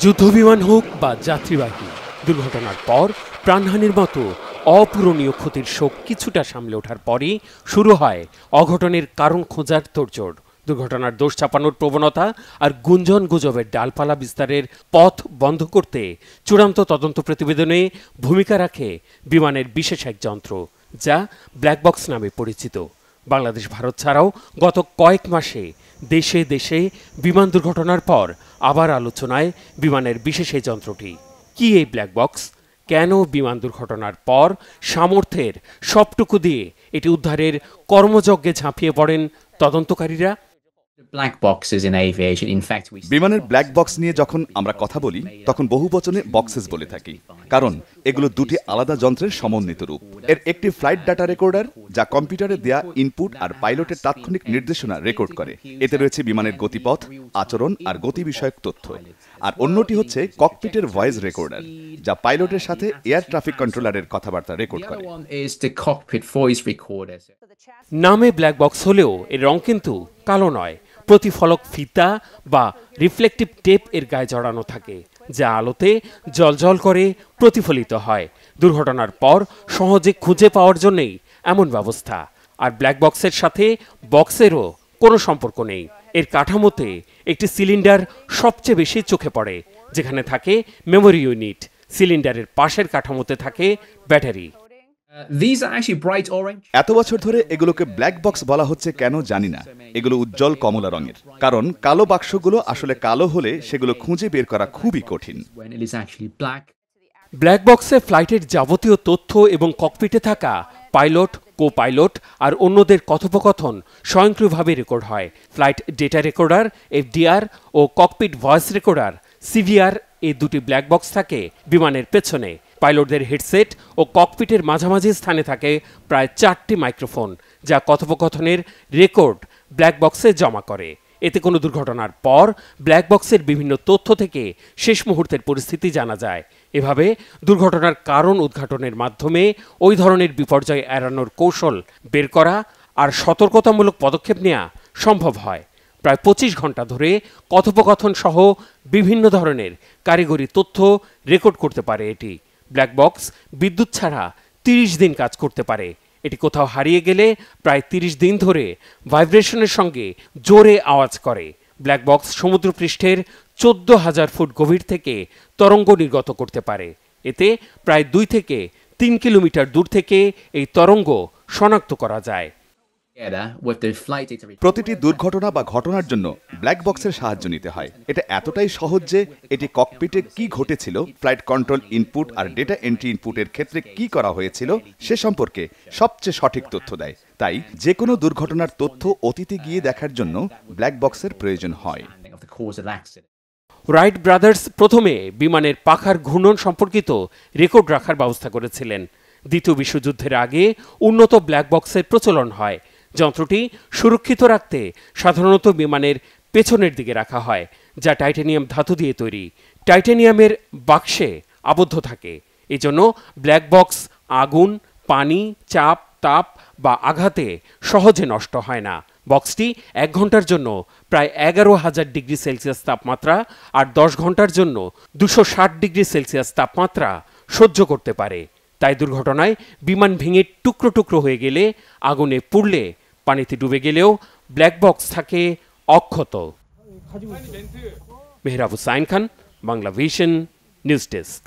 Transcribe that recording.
যুদ্ধবিমান হোক বা যাত্রীবাহী, দুর্ঘটনার পর প্রাণহানির মতো অপূরণীয় ক্ষতির শোক কিছুটা সামলে ওঠার পরই শুরু হয় অঘটনের কারণ খোঁজার তোড়জোড়। দুর্ঘটনার দোষ চাপানোর প্রবণতা আর গুঞ্জন গুজবের ডালপালা বিস্তারের পথ বন্ধ করতে চূড়ান্ত তদন্ত প্রতিবেদনে ভূমিকা রাখে বিমানের বিশেষ এক যন্ত্র, যা ব্ল্যাক বক্স নামে পরিচিত। বাংলাদেশ ভারত ছাড়াও গত কয়েক মাসে দেশে দেশে বিমান দুর্ঘটনার পর আবার আলোচনায় বিমানের বিশেষ এই যন্ত্রটি। কি এই ব্ল্যাক বক্স? কেন বিমান দুর্ঘটনার পর সামর্থ্যের সবটুকু দিয়ে এটি উদ্ধারের কর্মযজ্ঞে ঝাঁপিয়ে পড়েন তদন্তকারীরা? বিমানের ব্ল্যাক বক্স নিয়ে যখন আমরা কথা বলি তখন বহু বচনে বক্সেস বলে থাকি, কারণ এগুলো দুটি আলাদা যন্ত্রের সমন্বিত রূপ। এর একটি ফ্লাইট ডাটা রেকর্ডার, যা কম্পিউটারে দেয়া ইনপুট আর পাইলটের তাৎক্ষণিক নির্দেশনা রেকর্ড করে। এতে রয়েছে বিমানের গতিপথ, আচরণ আর গতি বিষয়ক তথ্য। আর অন্যটি হচ্ছে ককপিটের ভয়েস রেকর্ডার, যা পাইলটের সাথে এয়ার ট্রাফিক কন্ট্রোলারের কথাবার্তা রেকর্ড করে। নামে ব্ল্যাক বক্স হলেও এর রং কিন্তু কালো নয়। প্রতিফলক ফিতা বা রিফ্লেকটিভ টেপ এর গায়ে জড়ানো থাকে, যা আলোতে জ্বলজ্বল করে প্রতিফলিত হয়। দুর্ঘটনার পর সহজে খুঁজে পাওয়ার জন্যই এমন ব্যবস্থা। আর ব্ল্যাক বক্সের সাথে বক্সেরও কোনো সম্পর্ক নেই। এর কাঠামোতে একটি সিলিন্ডার সবচেয়ে বেশি চোখে পড়ে, যেখানে থাকে মেমোরি ইউনিট। সিলিন্ডারের পাশের কাঠামোতে থাকে ব্যাটারি। এত বছর ধরে এগুলোকে ব্ল্যাক বক্স বলা হচ্ছে কেন জানি না। এগুলো উজ্জ্বল কমলা রঙের, কারণ কালো বাক্সগুলো আসলে কালো হলে সেগুলো খুঁজে বের করা খুবই কঠিন। ব্ল্যাক বক্সে ফ্লাইটের যাবতীয় তথ্য এবং ককপিটে থাকা পাইলট, কো পাইলট আর অন্যদের কথোপকথন স্বয়ংক্রিয়ভাবে রেকর্ড হয়। ফ্লাইট ডেটা রেকর্ডার এফডিআর ও ককপিট ভয়েস রেকর্ডার সিভিআর, এই দুটি ব্ল্যাক বক্স থাকে বিমানের পেছনে। পাইলটদের হেডসেট ও ককপিটের মাঝামাঝি স্থানে থাকে প্রায় 4টি মাইক্রোফোন, যা কথোপকথনের রেকর্ড ব্ল্যাক বক্সে জমা করে। এতে কোনো দুর্ঘটনার পর ব্ল্যাক বক্সের বিভিন্ন তথ্য থেকে শেষ মুহূর্তের পরিস্থিতি জানা যায়। এভাবে দুর্ঘটনার কারণ উদ্ঘাটনের মাধ্যমে ওই ধরনের বিপর্যয় এড়ানোর কৌশল বের করা আর সতর্কতামূলক পদক্ষেপ নেওয়া সম্ভব হয়। প্রায় 25 ঘন্টা ধরে কথোপকথন সহ বিভিন্ন ধরনের কারিগরি তথ্য রেকর্ড করতে পারে এটি। ব্ল্যাক বক্স বিদ্যুৎ ছাড়া 30 দিন কাজ করতে পারে। এটি কোথাও হারিয়ে গেলে প্রায় 30 দিন ধরে ভাইব্রেশনের সঙ্গে জোরে আওয়াজ করে। ব্ল্যাক বক্স সমুদ্রপৃষ্ঠের 14,000 ফুট গভীর থেকে তরঙ্গ নির্গত করতে পারে। এতে প্রায় 2 থেকে 3 কিলোমিটার দূর থেকে এই তরঙ্গ শনাক্ত করা যায়। প্রতিটি দুর্ঘটনা বা ঘটনার জন্য ব্ল্যাক বক্সের সাহায্য নিতে হয়। এটা এতটাই সহজ যে এটি ককপিটে কি ঘটেছিল, ফ্লাইট কন্ট্রোল ইনপুট আর ডেটা এন্ট্রি ইনপুটের ক্ষেত্রে কি করা হয়েছিল সে সম্পর্কে সবচেয়ে সঠিক তথ্য দেয়। তাই যে কোনো দুর্ঘটনার তথ্য অতীতে গিয়ে দেখার জন্য ব্ল্যাক বক্সের প্রয়োজন হয়। রাইট ব্রাদার্স প্রথমে বিমানের পাখার ঘূর্ণন সম্পর্কিত রেকর্ড রাখার ব্যবস্থা করেছিলেন। দ্বিতীয় বিশ্বযুদ্ধের আগে উন্নত ব্ল্যাক বক্সের প্রচলন হয়। যন্ত্রটি সুরক্ষিত রাখতে সাধারণত বিমানের পেছনের দিকে রাখা হয়, যা টাইটানিয়াম ধাতু দিয়ে তৈরি। টাইটানিয়ামের বাক্সে আবদ্ধ থাকে। এজন্য ব্ল্যাক বক্স আগুন, পানি, চাপ, তাপ বা আঘাতে সহজে নষ্ট হয় না। বক্সটি 1 ঘন্টার জন্য প্রায় 11,000 ডিগ্রি সেলসিয়াস তাপমাত্রা আর 10 ঘন্টার জন্য 260 ডিগ্রি সেলসিয়াস তাপমাত্রা সহ্য করতে পারে। তাই দুর্ঘটনায় বিমান ভেঙে টুকরো টুকরো হয়ে গেলে, আগুনে পুড়লে, পানিতে ডুবে গেলেও ব্ল্যাক বক্স থাকে অক্ষত। Mehrab Hussain Khan, Bangla vision, news desk.